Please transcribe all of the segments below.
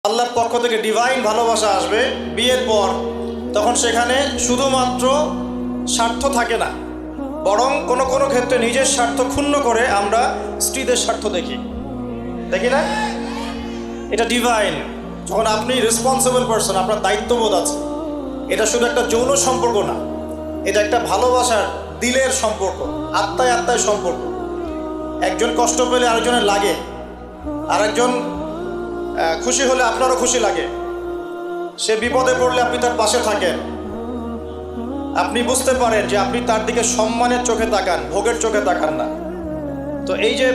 আল্লাহর পক্ষ থেকে ডিভাইন ভালোবাসা আসবে বিয়ের পর, তখন সেখানে শুধুমাত্র স্বার্থ থাকে না, বরং কোনো কোনো ক্ষেত্রে নিজের স্বার্থ ক্ষুণ্ণ করে আমরা স্ত্রীদের স্বার্থ দেখি না? এটা ডিভাইন। যখন আপনি রেসপন্সিবল পারসন, আপনার দায়িত্ববোধ আছে, এটা শুধু একটা যৌন সম্পর্ক না, এটা একটা ভালোবাসার দিলের সম্পর্ক, আত্মায় আত্মায় সম্পর্ক। একজন কষ্ট পেলে আরেকজনের লাগে, আরেকজন খুশি হলে আপনারও খুশি লাগে, সে বিপদে পড়লে আপনি তার পাশে থাকেন, আপনি বুঝতে পারেন যে আপনি তার দিকে সম্মানের চোখে তাকান, ভোগের চোখে তাকান না। তো এই যে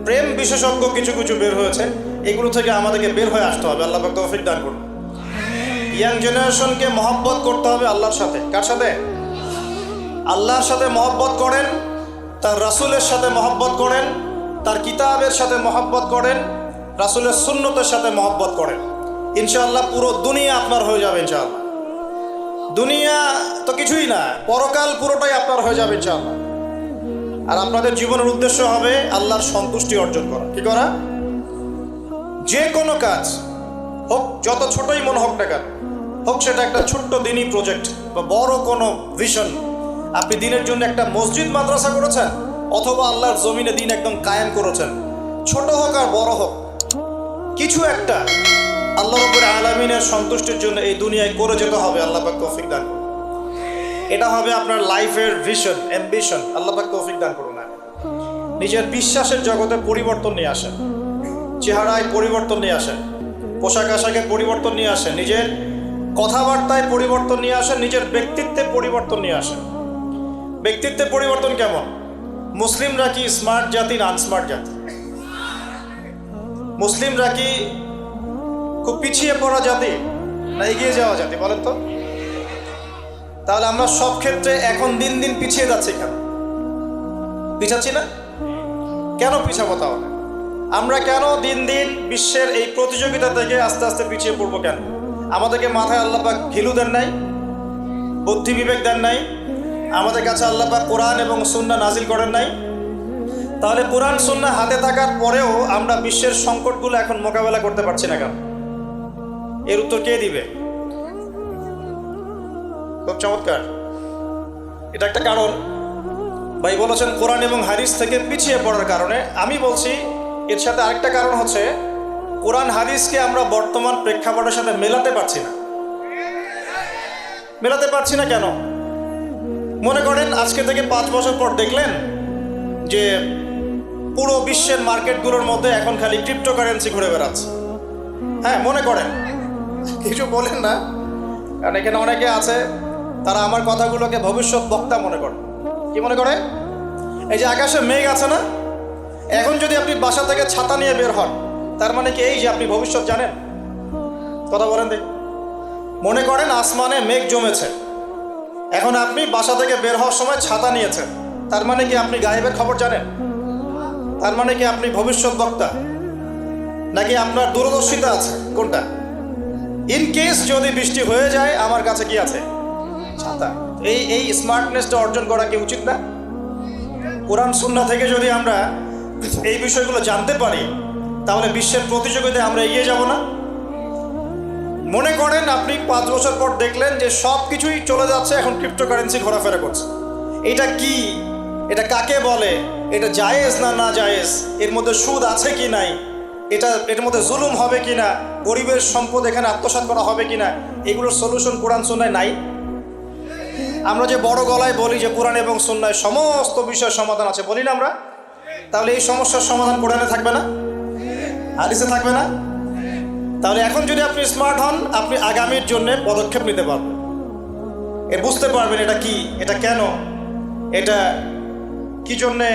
প্রেম বিশেষজ্ঞ কিছু কিছু বের হয়েছে, এগুলো থেকে আমাদেরকে বের হয়ে আসতে হবে। আল্লাহ পাক তৌফিক দান করুন। ইয়াং জেনারেশনকে মহব্বত করতে হবে আল্লাহর সাথে। কার সাথে? আল্লাহর সাথে মহব্বত করেন, তার রাসূলের সাথে মহব্বত করেন, তার কিতাবের সাথে মহব্বত করেন, রাসূলের সুন্নতের সাথে মহব্বত করেন। ইনশাআল্লাহ পুরো দুনিয়া আপনার হয়ে যাবে। ইনশাআল্লাহ দুনিয়া তো কিছুই না, পরকাল পুরোটাই আপনার হয়ে যাবে ইনশাআল্লাহ। আর আপনাদের জীবনের উদ্দেশ্য হবে আল্লাহর সন্তুষ্টি অর্জন করা। কি করা? যে কোনো কাজ হোক, যত ছোটই মনে হোক না কেন, হোক সেটা একটা ছোট্ট দিনই প্রজেক্ট বা বড় কোনো ভিশন। আপনি দিনের জন্য একটা মসজিদ মাদ্রাসা করেছেন, অথবা আল্লাহর জমিনে দিন একদম কায়েম করেছেন, ছোট হোক আর বড় হোক, কিছু একটা আল্লাহ রাব্বুল আলামিনের সন্তুষ্টির জন্য এই দুনিয়ায় করে যেতে হবে। আল্লাহ পাক তৌফিক দান করুন। এটা হবে আপনার লাইফের ভিশন, অ্যাম্বিশন। আল্লাহ পাক তৌফিক দান করুন। নিজের বিশ্বাসের জগতে পরিবর্তন নিয়ে আসেন, চেহারায় পরিবর্তন নিয়ে আসেন, পোশাক আশাকে পরিবর্তন নিয়ে আসেন, নিজের কথাবার্তায় পরিবর্তন নিয়ে আসেন, নিজের ব্যক্তিত্বে পরিবর্তন নিয়ে আসেন। ব্যক্তিত্বে পরিবর্তন কেমন? মুসলিমরা কি স্মার্ট জাতি না আনস্মার্ট জাতি? মুসলিমরা কি খুব পিছিয়ে পড়া জাতি না এগিয়ে যাওয়া জাতি? বলেন তো। তাহলে আমরা সব ক্ষেত্রে এখন দিন দিন পিছিয়ে যাচ্ছি কেন? পিছাচ্ছি না কেন? পিছাবো তাহলে আমরা কেন দিন দিন বিশ্বের এই প্রতিযোগিতা থেকে আস্তে আস্তে পিছিয়ে পড়বো কেন? আমাদেরকে মাথায় আল্লাহ পাক ঘিলু দেন নাই, বুদ্ধি বিবেক দেন নাই, আমাদের কাছে আল্লাহ পাক কোরআন এবং সুন্নাহ নাজিল করেন নাই। তাহলে কোরআন সুন্নাহ হাতে থাকার পরেও আমরা বিশ্বের সংকটগুলো এখন মোকাবেলা করতে পারছি না কেন? এর উত্তর কে দিবে? খুব চমৎকার। এটা একটা কারণ। ভাই বলেছেন কোরআন এবং হাদিস থেকে পিছিয়ে পড়ার কারণে। আমি বলছি এর সাথে আরেকটা কারণ হচ্ছে কোরআন হাদিসকে আমরা বর্তমান প্রেক্ষাপটের সাথে মেলাতে পারছি না। মেলাতে পারছি না কেন? মনে করেন আজকে থেকে 5 বছর পর দেখলেন যে পুরো বিশ্বের মার্কেটগুলোর মধ্যে এখন খালি ক্রিপ্টোকারেন্সি ঘুরে বেড়াচ্ছে। হ্যাঁ, মনে করেন, কিছু বলেন না, কারণ এখানে অনেকে আছে তারা আমার কথাগুলোকে ভবিষ্যৎ বক্তা মনে করে। কি মনে করে? এই যে আকাশে মেঘ আছে না, এখন যদি আপনি বাসা থেকে ছাতা নিয়ে বের হন, তার মানে কি এই যে আপনি ভবিষ্যৎ জানেন? কথা বলেন দেখি। মনে করেন আসমানে মেঘ জমেছে, এখন আপনি বাসা থেকে বের হওয়ার সময় ছাতা নিয়েছেন, তার মানে কি আপনি গায়েবের খবর জানেন? তার মানে কি আপনি ভবিষ্যৎ বক্তা? নাকি আপনার দূরদর্শিতা আছে? কোনটা? ইন কেস যদি বৃষ্টি হয়ে যায়, আমার কাছে কি আছে? ছাতা। এই স্মার্টনেসটা অর্জন করা কি উচিত না? কোরআন সুন্নাহ থেকে যদি আমরা এই বিষয়গুলো জানতে পারি, তাহলে বিশ্বের প্রতিযোগিতায় আমরা এগিয়ে যাব না? মনে করেন আপনি 5 বছর পর দেখলেন যে সব কিছুই চলে যাচ্ছে, এখন ক্রিপ্টোকারেন্সি ঘোরাফেরা করছে। এটা কি? এটা কাকে বলে? এটা জায়েজ না না জায়েজ? এর মধ্যে সুদ আছে কি নাই? এর মধ্যে জুলুম হবে কি না? গরিবের সম্পদ এখানে আত্মসাৎ করা হবে কি না? এগুলোর সলিউশন কোরআন সুন্নায় নাই। আমরা যে বড় গলায় বলি যে কোরআন এবং সুন্নায় সমস্ত বিষয়ের সমাধান আছে, বলি না আমরা? তাহলে এই সমস্যার সমাধান কোরআনে থাকবে না? হাদিসে থাকবে না? তাহলে এখন যদি আপনি স্মার্ট হন, আপনি আগামীর জন্য পদক্ষেপ নিতে পারবেন। বুঝতে পারবেন এটা কি, এটা কেন, এটা কি জন্যে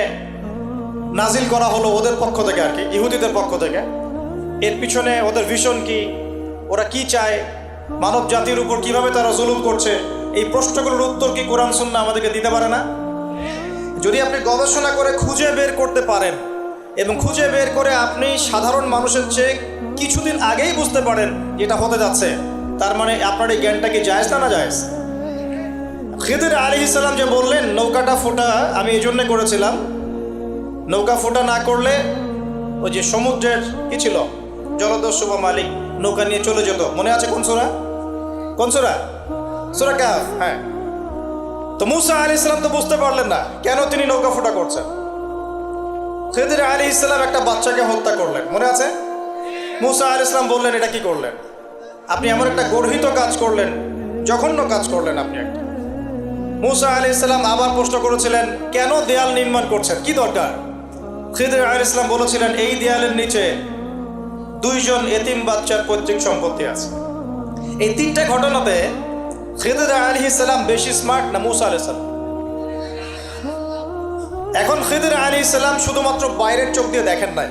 নাজিল করা হলো ওদের পক্ষ থেকে, আর কি ইহুদিদের পক্ষ থেকে। এর পিছনে ওদের ভিশন কি, ওরা কি চায়, মানব জাতির উপর কিভাবে তারা জুলুম করছে, এই প্রশ্নগুলোর উত্তর কি কোরআন সুন্নাহ আমাদেরকে দিতে পারে না? যদি আপনি গবেষণা করে খুঁজে বের করতে পারেন, এবং খুঁজে বের করে আপনি সাধারণ মানুষের চেয়ে কিছুদিন আগেই বুঝতে পারেন যেটা হতে যাচ্ছে, তার মানে আপনার এই জ্ঞানটা কি জায়েজ না না জায়েজ? খিদির আলাইহিস সালাম যে বললেন নৌকাটা ফোটা আমি এই জন্যে করেছিলাম, নৌকা ফোটা না করলে ওই যে সমুদ্রের কি ছিল, জলদস্যু বা মালিক নৌকা নিয়ে চলে যেত। মনে আছে কোন সূরা? কোন সূরা? সূরা কাহফ। হ্যাঁ, তো মুসা আলাইহিস সালাম তো বুঝতে পারলেন না কেন তিনি নৌকা ফোটা করছেন। খিদির আলাইহিস সালাম একটা বাচ্চাকে হত্যা করলেন, মনে আছে? মুসা আলাইহিস সালাম বললেন, এটা কি করলেন আপনি? এমন একটা গর্হিত কাজ করলেন, জঘন্য কাজ করলেন আপনি একটা। মুসা আলাইহিস সালাম আবার প্রশ্ন করেছিলেন, কেন দেয়াল নির্মাণ করছেন, কি দরকার? খিদির আলাইহিস সালাম বলেছিলেন, এই দেয়ালের নিচে 2 জন এতিম বাচ্চার পৈতৃক সম্পত্তি আছে। এই 3টা ঘটনাতে খিদির আলাইহিস সালাম বেশি স্মার্ট না মুসা আলাইহিস সালাম? এখন খিদির আলাইহিস সালাম শুধুমাত্র বাইরের চোখ দিয়ে দেখেন নাই,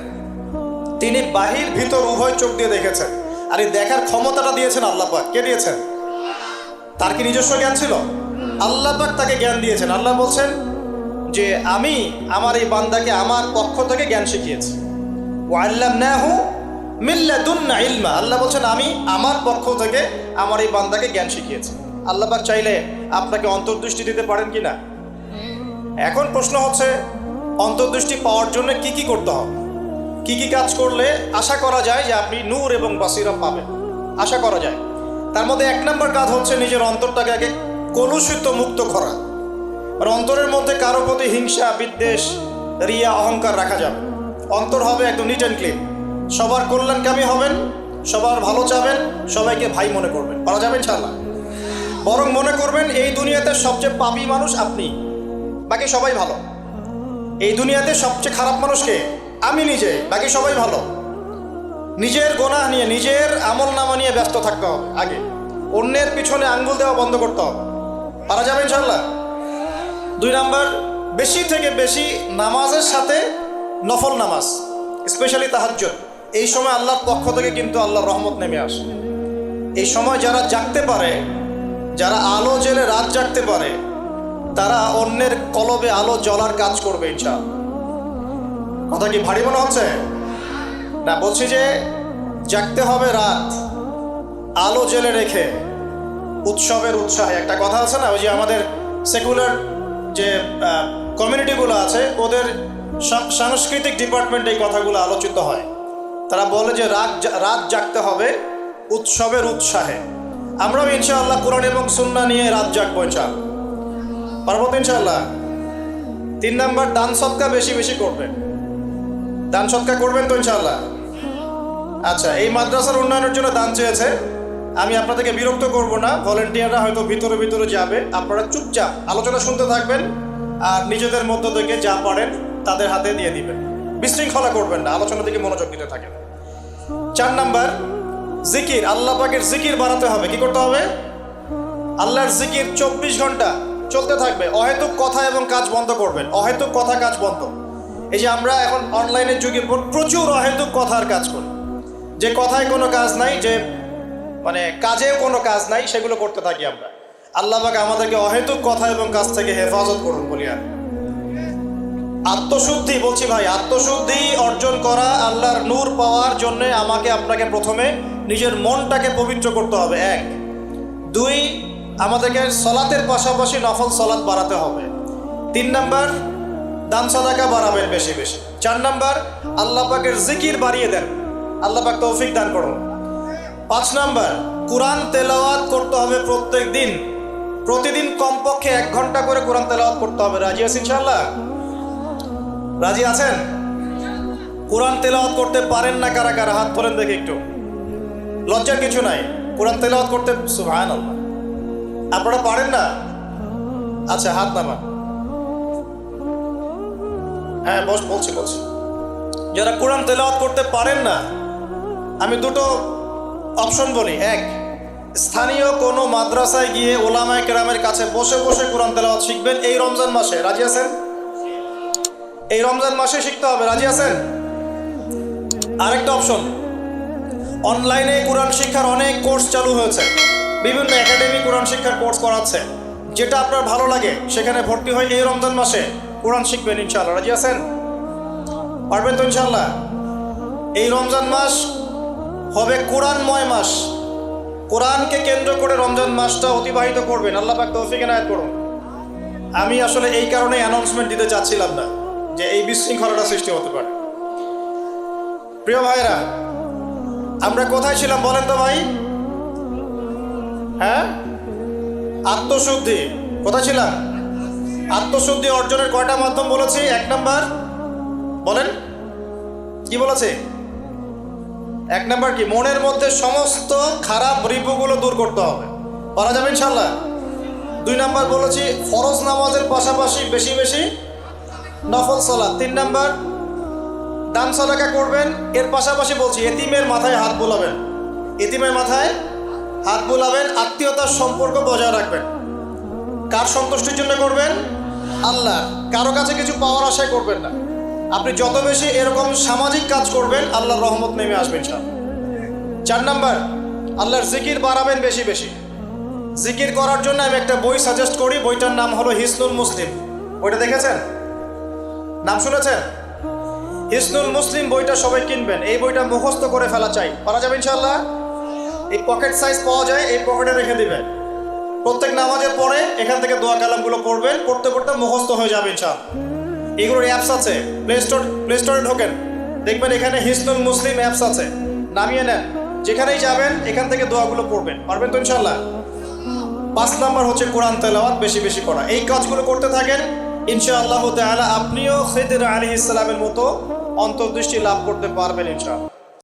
তিনি বাহির ভিতর উভয় চোখ দিয়ে দেখেছেন। আর এই দেখার ক্ষমতাটা দিয়েছেন আল্লাহ পাক। কে দিয়েছেন? তার কি নিজস্ব জ্ঞান ছিল? আল্লাহ পাক তাকে জ্ঞান দিয়েছেন। আল্লাহ বলছেন যে আমি আমার এই বান্দাকে আমার পক্ষ থেকে জ্ঞান শিখিয়েছি। ওয়াল্লামনাহু মিন লাদুন্না ইলমা। আল্লাহ বলছেন আমি আমার পক্ষ থেকে আমার এই বান্দাকে জ্ঞান শিখিয়েছি। আল্লাহ পাক চাইলে আপনাকে অন্তর্দৃষ্টি দিতে পারেন কি না? এখন প্রশ্ন হচ্ছে, অন্তর্দৃষ্টি পাওয়ার জন্য কি কি করতে হবে, কি কি কাজ করলে আশা করা যায় যে আপনি নূর এবং বাসিরা পাবেন? আশা করা যায়। তার মধ্যে 1 নম্বর কাজ হচ্ছে নিজের অন্তরটাকে আগে কলুষিত মুক্ত করা। আর অন্তরের মধ্যে কারো প্রতি হিংসা, বিদ্বেষ, রিয়া, অহংকার রাখা যাবে। অন্তর হবে একদম নিট অ্যান্ড ক্লিন। সবার কল্যাণকামী হবেন, সবার ভালো চাবেন, সবাইকে ভাই মনে করবেন। পারা যাবে ইনশাআল্লাহ? বরং মনে করবেন এই দুনিয়াতে সবচেয়ে পাপী মানুষ আপনি, বাকি সবাই ভালো। এই দুনিয়াতে সবচেয়ে খারাপ মানুষকে আমি নিজে, বাকি সবাই ভালো। নিজের গোনাহ নিয়ে, নিজের আমল নামা নিয়ে ব্যস্ত থাকতে হবে আগে। অন্যের পিছনে আঙ্গুল দেওয়া বন্ধ করতে হবে। পারা যাবে ইনশাআল্লাহ? 2 নাম্বার, বেশি থেকে বেশি নামাজের সাথে নফল নামাজ, স্পেশালি তাহাজ্জুদ। এই সময় আল্লাহর পক্ষ থেকে কিন্তু আল্লাহর রহমত নেমে আসে। এই সময় যারা জাগতে পারে, যারা আলো জেলে রাত জাগতে পারে, তারা অন্যের কলবে আলো জ্বলার কাজ করবে ইনশাআল্লাহ। কথা কি ভারী মনে হচ্ছে? না, বলছি যে জাগতে হবে রাত, আলো জেলে রেখে, উৎসবের উৎসাহে। একটা কথা আছে না, ওই যে আমাদের সেকুলার যে কমিউনিটিগুলো আছে, ওদের সাংস্কৃতিক ডিপার্টমেন্টে এই কথাগুলো আলোচিত হয়। তারা বলে যে রাত জাগতে হবে উৎসবের উৎসাহে। আমরাও ইনশাআল্লাহ কোরআন এবং সুন্নাহ নিয়ে রাত জাগবো ইনশাআল্লাহ। পারবো তো ইনশাআল্লাহ? 3 নাম্বার, দান সদকা বেশি বেশি করবেন। দান সদকা করবেন তো ইনশাআল্লাহ? আচ্ছা, এই মাদ্রাসার উন্নয়নের জন্য দান চেয়েছে। আমি আপনাদেরকে বিরক্ত করব না, ভলেন্টিয়াররা হয়তো ভিতরে ভিতরে যাবে, আপনারা চুপচাপ আলোচনা শুনতে থাকবেন আর নিজেদের মধ্য থেকে যা পারেন তাদের হাতে দিয়ে দিবেন। বিশৃঙ্খলা করবেন না, আলোচনা দিকে মনোযোগ দিতে থাকেন। 4 নাম্বার, জিকির। আল্লাহ পাকের জিকির বাড়াতে হবে। কি করতে হবে? আল্লাহর জিকির 24 ঘন্টা চলতে থাকবে। অহেতুক কথা এবং কাজ বন্ধ করবেন। অহেতুক কথা, কাজ বন্ধ। এই যে আমরা এখন অনলাইনের যুগে প্রচুর অহেতুক কথার কাজ করি, যে কথায় কোনো কাজ নাই, যে মানে কাজেও কোনো কাজ নাই, সেগুলো করতে থাকি আমরা। আল্লাহ পাক আমাদেরকে অহেতুক কথা এবং কাজ থেকে হেফাজত করুন বলি। আর আত্মশুদ্ধি, বলছি ভাই, আত্মশুদ্ধি অর্জন করা, আল্লাহর নূর পাওয়ার জন্য আমাকে আপনাকে প্রথমে নিজের মনটাকে পবিত্র করতে হবে। 1, 2, আমাদেরকে সলাতের পাশাপাশি নফল সলাত বাড়াতে হবে। 3 নাম্বার, দান সাদাকা বাড়াবেন বেশি বেশি। 4 নাম্বার, আল্লাহ পাকের জিকির বাড়িয়ে দেন। আল্লাহ পাক তৌফিক দান করুন। 5 নাম্বার, কোরআন তেলাওয়াত করতে হবে প্রত্যেক দিন। প্রতিদিন কমপক্ষে 1 ঘন্টা করে কোরআন তেলাওয়াত করতে হবে। রাজি আছেন ইনশাআল্লাহ? রাজি আছেন? কোরআন তেলাওয়াত করতে পারেন না কারা কারা? হাত তোলেন দেখে একটু। লজ্জার কিছু নাই, কোরআন তেলাওয়াত করতে। সুবহানাল্লাহ। আপনারা পারেন না? আচ্ছা, হাত নামান। হ্যাঁ, বলছি। যারা কোরআন তেলাওয়াত করতে পারেন না, আমি 2টো অপশন বলি। 1, স্থানীয় কোনো মাদ্রাসায় গিয়ে ওলামায়ে কেরামের কাছে বসে বসে কোরআন তেলাওয়াত শিখবেন এই রমজান মাসে। রাজি আছেন? এই রমজান মাসে শিখতে হবে। রাজি আছেন? আরেকটা অপশন, অনলাইনে কোরআন শিক্ষার অনেক কোর্স চালু হয়েছে, বিভিন্ন একাডেমি কোরআন শিক্ষার কোর্স করাচ্ছে। যেটা আপনার ভালো লাগে সেখানে ভর্তি হয়ে এই রমজান মাসে কোরআন শিখবেন ইনশাআল্লাহ। রাজি আছেন? পারবেন তো ইনশাআল্লাহ? এই রমজান মাস হবে কোরআনময় মাস। কোরআনকে কেন্দ্র করে রমজান মাসটা অতিবাহিত করবেন। আল্লাহ পাক তৌফিক এনায়েত করুন। আমি আসলে এই কারণে অ্যানাউন্সমেন্ট দিতে চাচ্ছিলাম না যে এই বিশৃঙ্খলাটা সৃষ্টি হতে পারে। প্রিয় ভাইরা, আমরা কোথায় ছিলাম বলেন তো ভাই? হ্যাঁ, আত্মশুদ্ধি। কোথায় ছিলাম? আত্মশুদ্ধি অর্জনের কয়টা মাধ্যম বলেছি? 1 নাম্বার বলেন, কি বলেছে? 1 নাম্বার কি? মনের মধ্যে সমস্ত খারাপ রিপুগুলো দূর করতে হবে। পারা যাবে ইনশাল্লাহ। 2 নাম্বার বলেছি ফরজ নামাজের পাশাপাশি বেশি বেশি নফল সালাত। 3 নাম্বার দান সাদাকা করবেন। এর পাশাপাশি বলছি এতিমের মাথায় হাত বুলাবেন। এতিমের মাথায় হাত বুলাবেন। আত্মীয়তার সম্পর্ক বজায় রাখবেন। কার সন্তুষ্টির জন্য করবেন? আল্লাহ। কারো কাছে কিছু পাওয়ার আশায় করবেন না। আপনি যত বেশি এরকম সামাজিক কাজ করবেন আল্লাহর রহমত নেমে আসবে ইনশাআল্লাহ। 4 নাম্বার আল্লাহর জিকির বাড়াবেন বেশি বেশি। জিকির করার জন্য আমি একটা বই সাজেস্ট করি। বইটার নাম হলো হিসনুল মুসলিম। বইটা দেখেছেন? নাম শুনেছেন? হিসনুল মুসলিম বইটা সবাই কিনবেন। এই বইটা মুখস্থ করে ফেলা চাই। পারা যাবে ইনশাআল্লাহ। এই পকেট সাইজ পাওয়া যায়, এই পকেটে রেখে দিবেন। প্রত্যেক নামাজের পরে এখান থেকে দোয়া কালামগুলো পড়বেন। পড়তে পড়তে মুখস্থ হয়ে যাবে ইনশাআল্লাহ। এগুলোর অ্যাপস আছে, প্লে স্টোরে ঢোকেন, দেখবেন এখানে হিসনুল মুসলিম অ্যাপস আছে, নামিয়ে নেন। যেখানেই যাবেন এখান থেকে দোয়াগুলো পড়বেন। পারবেন তো ইনশাআল্লাহ? 5 নাম্বার হচ্ছে কোরআন তেলাওয়াত বেশি বেশি করা। এই কাজগুলো করতে থাকেন, ইনশাআল্লাহ তাআলা আপনিও খিদর আলাইহিস সালামের মতো অন্তর্দৃষ্টি লাভ করতে পারবেন ইনশাআল্লাহ।